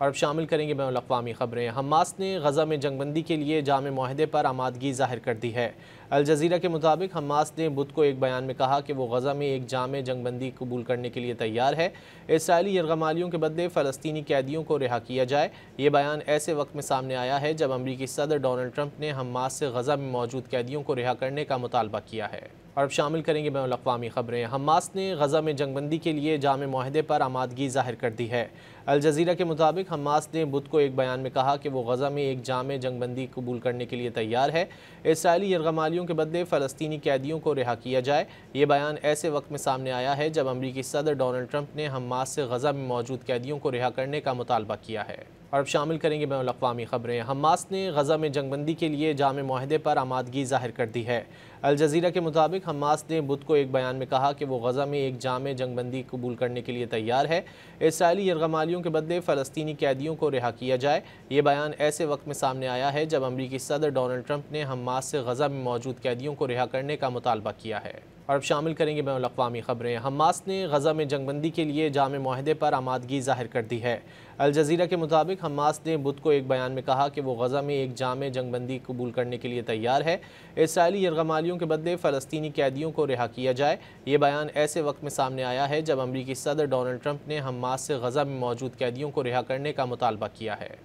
और अब शामिल करेंगे बैनुल अक़वामी ख़बरें। हमास ने गज़ा में जंगबंदी के लिए जामे माहदे पर आमादगी ज़ाहिर कर दी है। अल जज़ीरा के मुताबिक हमास ने बुध को एक बयान में कहा कि वो गज़ा में एक जामे जंगबंदी कबूल करने के लिए तैयार है। इसराइली यरगमालियों के बदले फ़लस्तीनी कैदियों को रिहा किया जाए। ये बयान ऐसे वक्त में सामने आया है जब अमरीकी सदर डोनाल्ड ट्रंप ने हमास से गज़ा में मौजूद कैदियों को रिहा करने का मुतालबा किया है। और अब शामिल करेंगे बैनुल अक़वामी ख़बरें। हमास ने गज़ा में जंगबंदी के लिए जामे माहदे पर आमादगी ज़ाहिर कर दी है। अल जज़ीरा के मुताबिक हमास ने बुध को एक बयान में कहा कि वो गज़ा में एक जामे जंगबंदी कबूल करने के लिए तैयार है। इसराइली यरगमालियों के बदले फ़लस्तीनी कैदियों को रिहा किया जाए। ये बयान ऐसे वक्त में सामने आया है जब अमरीकी सदर डोनाल्ड ट्रंप ने हमास से गज़ा में मौजूद कैदियों को रिहा करने का मुतालबा किया है। और अब शामिल करेंगे बैनुल अक़वामी ख़बरें। हमास ने गज़ा में जंगबंदी के लिए जामे माहदे पर आमादगी ज़ाहिर कर दी है। अल जज़ीरा के मुताबिक हमास ने बुध को एक बयान में कहा कि वो गज़ा में एक जामे जंगबंदी कबूल करने के लिए तैयार है। इसराइली यरगमालियों के बदले फ़लस्तीनी कैदियों को रिहा किया जाए। ये बयान ऐसे वक्त में सामने आया है जब अमरीकी सदर डोनाल्ड ट्रंप ने हमास से गज़ा में मौजूद कैदियों को रिहा करने का मुतालबा किया है। और अब शामिल करेंगे बैनुल अक़वामी ख़बरें। हमास ने गज़ा में जंगबंदी के लिए जामे माहदे पर आमादगी ज़ाहिर कर दी है। अल जज़ीरा के मुताबिक हमास ने बुध को एक बयान में कहा कि वो गज़ा में एक जामे जंगबंदी कबूल करने के लिए तैयार है। इसराइली यरगमालियों के बदले फ़लस्तीनी कैदियों को रिहा किया जाए। ये बयान ऐसे वक्त में सामने आया है जब अमरीकी सदर डोनाल्ड ट्रंप ने हमास से गज़ा में मौजूद कैदियों को रिहा करने का मुतालबा किया है।